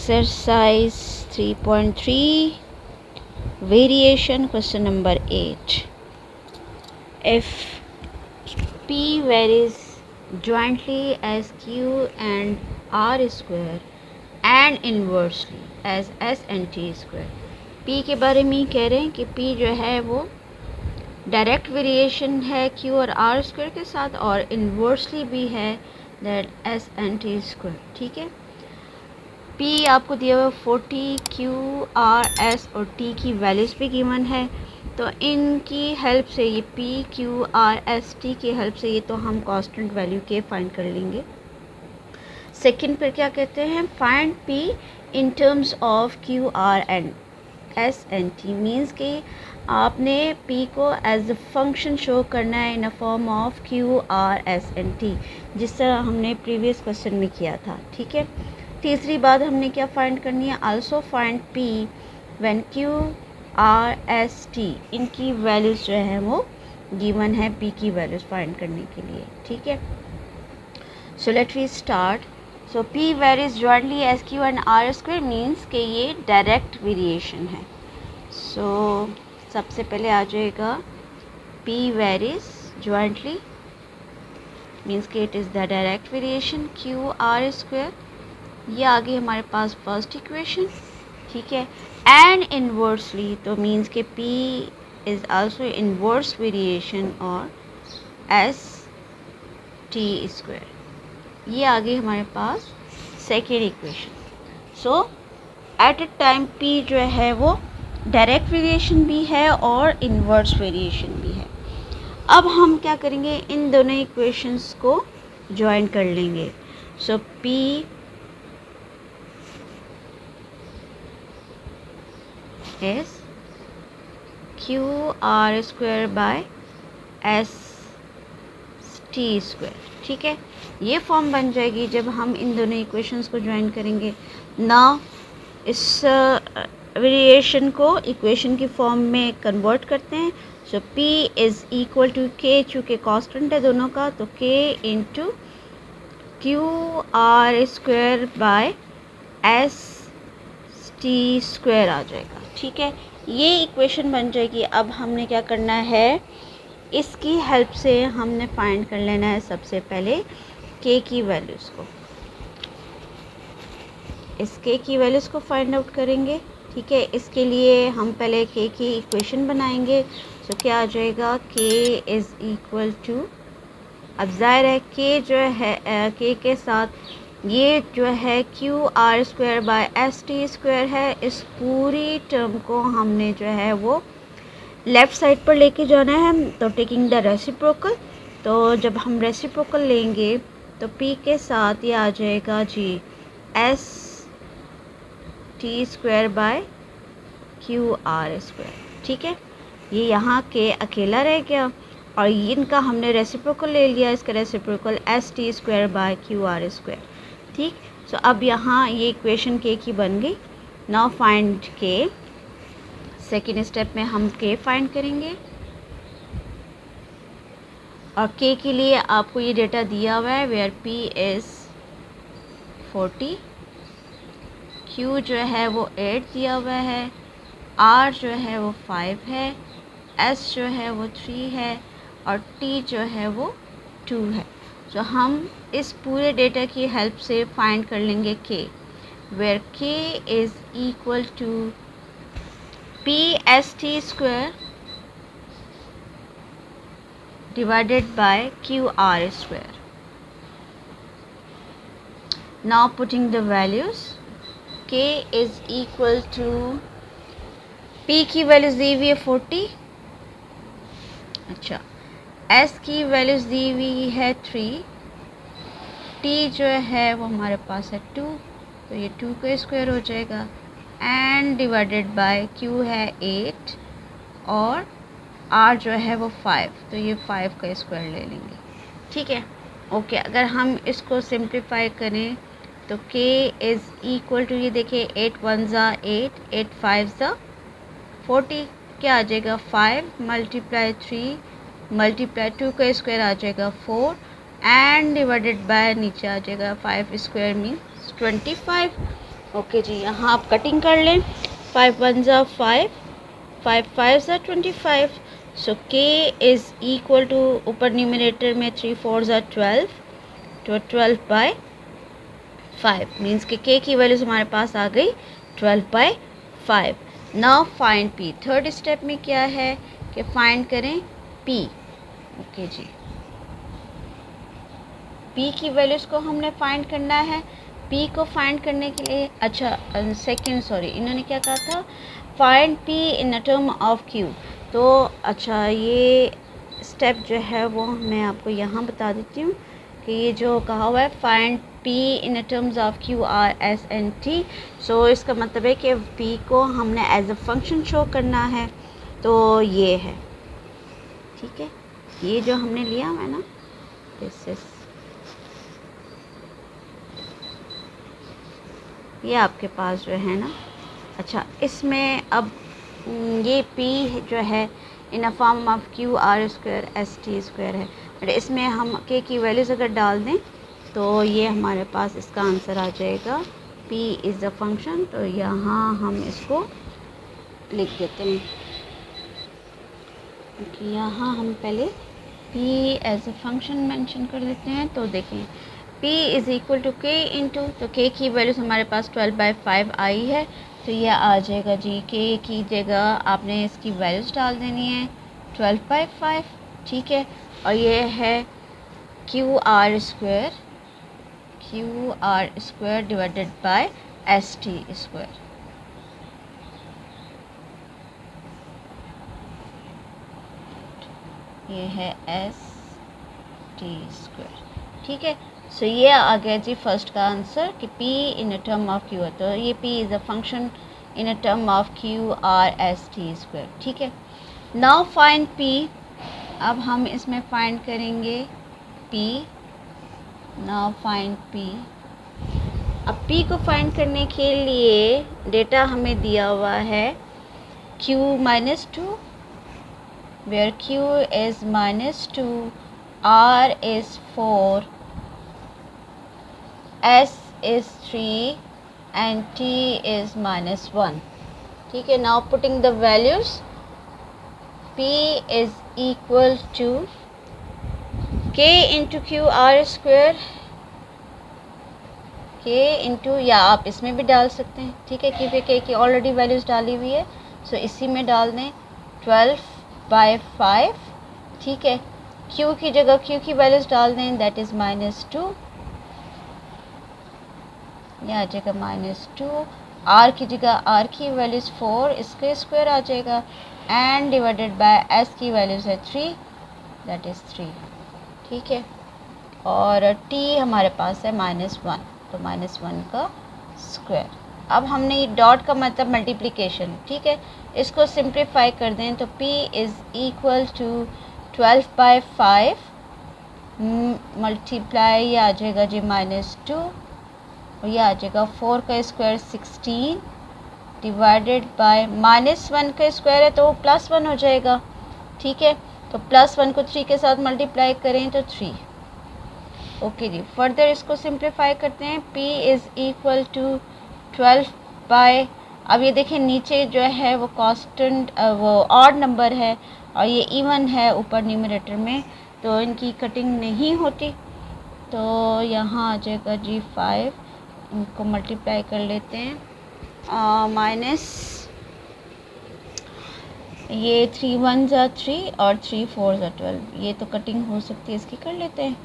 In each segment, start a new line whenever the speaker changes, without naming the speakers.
Exercise 3.3 Variation question number 8. If P varies jointly as Q and R square and inversely as S and T square. P के बारे में कह रहे हैं कि P जो है वो डायरेक्ट वेरिएशन है Q और R स्क्वायर के साथ और इन्वर्सली भी है that S and T square. ठीक है. P आपको दिया हुआ 40, Q, R, S और T की वैल्यूज़ भी गिवन है. तो इनकी हेल्प से ये P, Q, R, S, T की हेल्प से ये तो हम कांस्टेंट वैल्यू के फाइंड कर लेंगे. सेकंड पर क्या कहते हैं, find P in terms of Q, R and S and T. Means कि आपने P को एज अ फंक्शन शो करना है in a form of Q, R, S and T, जिस तरह हमने प्रीवियस क्वेश्चन में किया था. ठीक है. तीसरी बात हमने क्या फाइंड करनी है, also find P when Q, R, S, T इनकी वैल्यूज़ जो है वो गिवन है P की वैल्यूज़ फाइंड करने के लिए. ठीक है. So let we start. So P varies jointly as Q and R square means कि ये डायरेक्ट वेरिएशन है. सो सबसे पहले आ जाएगा P वेरीज जॉइंटली मीन्स कि it is the direct variation Q R square. ये आ गई हमारे पास फर्स्ट इक्वेशन. ठीक है. एंड इन्वर्सली तो मीन्स के P is also inverse variation और S T स्क्वायर. ये आ गई हमारे पास second equation. So at a time P जो है वो डायरेक्ट वेरिएशन भी है और इन्वर्स वेरिएशन भी है. अब हम क्या करेंगे, इन दोनों इक्वेशंस को ज्वाइन कर लेंगे. सो P is Q R square by S T square. ठीक है. ये फॉर्म बन जाएगी जब हम इन दोनों इक्वेशंस को ज्वाइन करेंगे. ना इस वेरिएशन को इक्वेशन की फॉर्म में कन्वर्ट करते हैं. So P is equal to K, चूँकि कांस्टेंट है दोनों का, तो K into Q R square by S T square आ जाएगा. ठीक है. ये इक्वेशन बन जाएगी. अब हमने क्या करना है, इसकी हेल्प से हमने फाइंड कर लेना है सबसे पहले K की वैल्यूज़ को. इस K की वैल्यूज़ को फाइंड आउट करेंगे. ठीक है. इसके लिए हम पहले K की इक्वेशन बनाएंगे. सो क्या आ जाएगा, K इज़ इक्वल टू, अब ज़ाहिर है K जो है K के साथ ये जो है Q R square by S T square है. इस पूरी टर्म को हमने जो है वो लेफ़्ट साइड पर लेके जाना है. तो टेकिंग द रेसिप्रोकल, तो जब हम रेसिप्रोकल लेंगे तो P के साथ ये आ जाएगा जी S T square by Q R square. ठीक है. ये यहाँ के अकेला रह गया और इनका हमने रेसिप्रोकल ले लिया. इसका reciprocal S T square by Q R square. ठीक. सो अब यहाँ ये इक्वेशन K की बन गई. Now find K. Second step में हम K फाइंड करेंगे और K के लिए आपको ये डेटा दिया हुआ है वेयर P इज़ 40, Q जो है वो 8 दिया हुआ है, R जो है वो 5 है, S जो है वो 3 है और T जो है वो 2 है. तो हम इस पूरे डेटा की हेल्प से फाइंड कर लेंगे K, where K is equal to P S T square divided by Q R square. Now putting the values, K is equal to, P की वैल्यूज़ दी हुई है 40. अच्छा. S की वैल्यूज़ दी हुई है 3, T जो है वो हमारे पास है 2, तो ये 2 का स्क्वायर हो जाएगा एंड डिवाइडेड बाय Q है 8 और R जो है वो 5, तो ये 5 का स्क्वायर ले लेंगे. ठीक है. ओके. अगर हम इसको सिंप्लीफाई करें तो K इज़ इक्वल टू, ये देखिए 8 1 ज़ा 8, 8 5 ज़ा 40, क्या आ जाएगा 5 मल्टीप्लाई 3 मल्टीप्लाई 2 का स्क्वायर आ जाएगा 4 एंड डिवाइडेड बाय नीचे आ जाएगा 5 स्क्वायर मीन्स 25. ओके जी, यहाँ आप कटिंग कर लें। 5 1 ज़ा 5, 5 5 ज़ा 25। सो k इज़ इक्वल टू, ऊपर न्यूमरेटर में 3 4 ज़ा 12, तो 12/5 मीन्स कि k की वैल्यूज़ हमारे पास आ गई 12/5। Now find p। Third step में क्या है कि फाइंड करें p। ओके जी, p की वैल्यूज़ को हमने फाइंड करना है। p को फाइंड करने के लिए, अच्छा सेकंड, सॉरी, इन्होंने क्या कहा था, find p in a term of q। तो अच्छा, ये स्टेप जो है वो मैं आपको यहाँ बता देती हूँ कि ये जो कहा हुआ है find p in a terms of q r s and t। सो इसका मतलब है कि p को हमने एज अ फंक्शन शो करना है। तो ये है, ठीक है, ये जो हमने लिया हुआ है ना, दिस इज, ये आपके पास जो है ना। अच्छा, इसमें अब ये p जो है in a form of q r square s t square है, बट इसमें हम k की वैल्यूज़ अगर डाल दें तो ये हमारे पास इसका आंसर आ जाएगा p इज़ अ फंक्शन। तो यहाँ हम इसको लिख देते हैं, क्योंकि यहाँ हम पहले p as a function mention कर देते हैं। तो देखें, p is equal to k into, तो k की वैल्यूज़ हमारे पास 12/5 आई है, तो यह आ जाएगा जी, k की जगह आपने इसकी वैल्यूज़ डाल देनी है 12/5, ठीक है। और ये है Q R square divided by S T square. ये है एस टी स्क्वायर, ठीक है। सो ये आ गया जी फर्स्ट का आंसर कि p in a term of q है, तो ये p is a function in a term of q r s t square, ठीक है। Now find p। अब हम इसमें फाइंड करेंगे p। Now find p। अब p को फाइंड करने के लिए डेटा हमें दिया हुआ है q -2, where q is -2, r is 4, s is 3 and t is -1, ठीक है। now putting the values, p is equal to k into q r square, k into, या आप इसमें भी डाल सकते हैं, ठीक है, क्योंकि k की ऑलरेडी वैल्यूज़ डाली हुई है, सो इसी में डाल दें 12/5, ठीक है। q की जगह q की वैल्यूज़ डाल दें, दैट इज़ -2, ये आ जाएगा -2। r की जगह r की वैल्यूज़ 4, इसके स्क्वायर आ जाएगा, एंड डिवाइडेड बाय s की वैल्यूज़ है 3, दैट इज़ 3, ठीक है। और t हमारे पास है -1, तो -1 का स्क्वायर। अब हमने ये डॉट का मतलब मल्टीप्लिकेशन, ठीक है, इसको सिंप्लीफाई कर दें तो p is equal to 12/5 multiply, आ जाएगा जी -2, और ये आ जाएगा 4 का स्क्वायर 16 डिवाइडेड बाय -1 का स्क्वायर है तो +1 हो जाएगा, ठीक है। तो +1 को 3 के साथ मल्टीप्लाई करें तो 3, ओके जी। फर्दर इसको सिंप्लीफाई करते हैं, p इज़ इक्वल टू 12 अब ये देखें नीचे जो है वो कांस्टेंट, वो ऑड नंबर है और ये इवन है ऊपर न्यूमरेटर में, तो इनकी कटिंग नहीं होती। तो यहाँ आ जाएगा जी 5, इनको मल्टीप्लाई कर लेते हैं, माइनस ये 3 1 ज़ा 3 और 3 4 ज़ा 12, ये तो कटिंग हो सकती है, इसकी कर लेते हैं,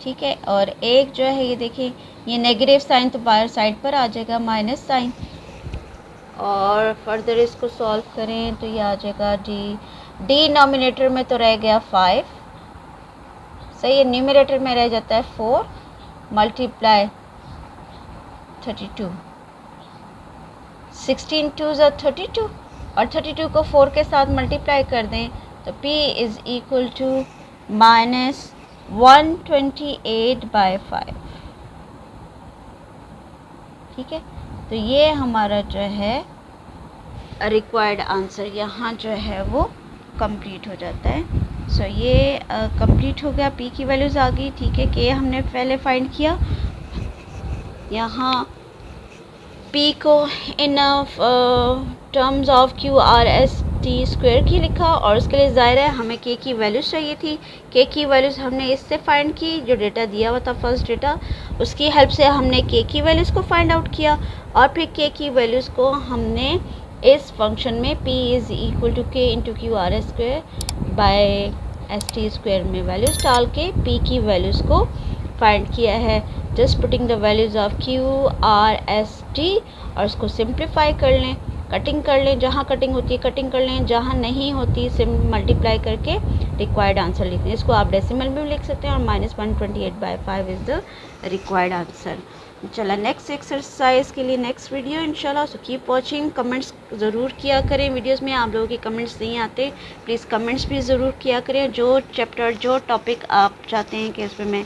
ठीक है। और एक जो है ये देखिए, ये नेगेटिव साइन तो बाहर साइड पर आ जाएगा, माइनस साइन। और फर्दर इसको सॉल्व करें तो ये आ जाएगा डिनोमिनेटर में तो रह गया 5, सही है, न्यूमरेटर में रह जाता है 4 मल्टीप्लाई 32, 16 2 ज़ा 32, और 32 को 4 के साथ मल्टीप्लाई कर दें तो p इज़ इक्वल टू -128/5, ठीक है। तो ये हमारा जो है रिक्वायर्ड आंसर यहाँ जो है वो कंप्लीट हो जाता है। सो ये कंप्लीट हो गया, p की वैल्यूज़ आ गई, ठीक है। k हमने पहले फाइंड किया, यहाँ पी को in terms of Q R S T square की लिखा, और उसके लिए ज़ाहिर है हमें के की वैल्यूज़ चाहिए थी। के की वैल्यूज़ हमने इससे फाइंड की, जो डेटा दिया हुआ था फर्स्ट डेटा, उसकी हेल्प से हमने के की वैल्यूज़ को फाइंड आउट किया, और फिर के की वैल्यूज़ को हमने इस फंक्शन में p इज़ इक्वल टू के into Q R S square by S T square में वैल्यूज़ डाल के p की वैल्यूज़ को फाइंड किया है। Just putting the values of Q R S T, और उसको सिंप्लीफाई कर लें, कटिंग कर लें, जहाँ कटिंग होती है कटिंग कर लें, जहाँ नहीं होती सिम मल्टीप्लाई करके रिक्वायर्ड आंसर लिख लें। इसको आप डेसिमल में भी लिख सकते हैं, और -128/5 इज़ द रिक्वायर्ड आंसर। चला नेक्स्ट एक्सरसाइज के लिए नेक्स्ट वीडियो इंशाल्लाह। So keep watching. कमेंट्स ज़रूर किया करें वीडियोस में, आप लोगों के कमेंट्स नहीं आते, प्लीज़ कमेंट्स भी ज़रूर किया करें। जो चैप्टर जो टॉपिक आप चाहते हैं कि उस पर मैं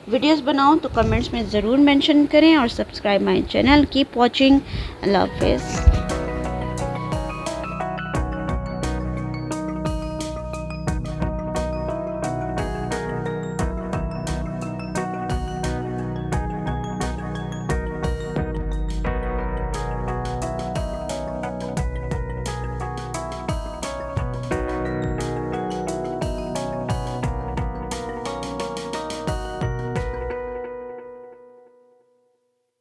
वीडियोस बनाऊं तो कमेंट्स में ज़रूर मेंशन करें, और subscribe my channel. Keep watching. अल्लाह हाफिज़।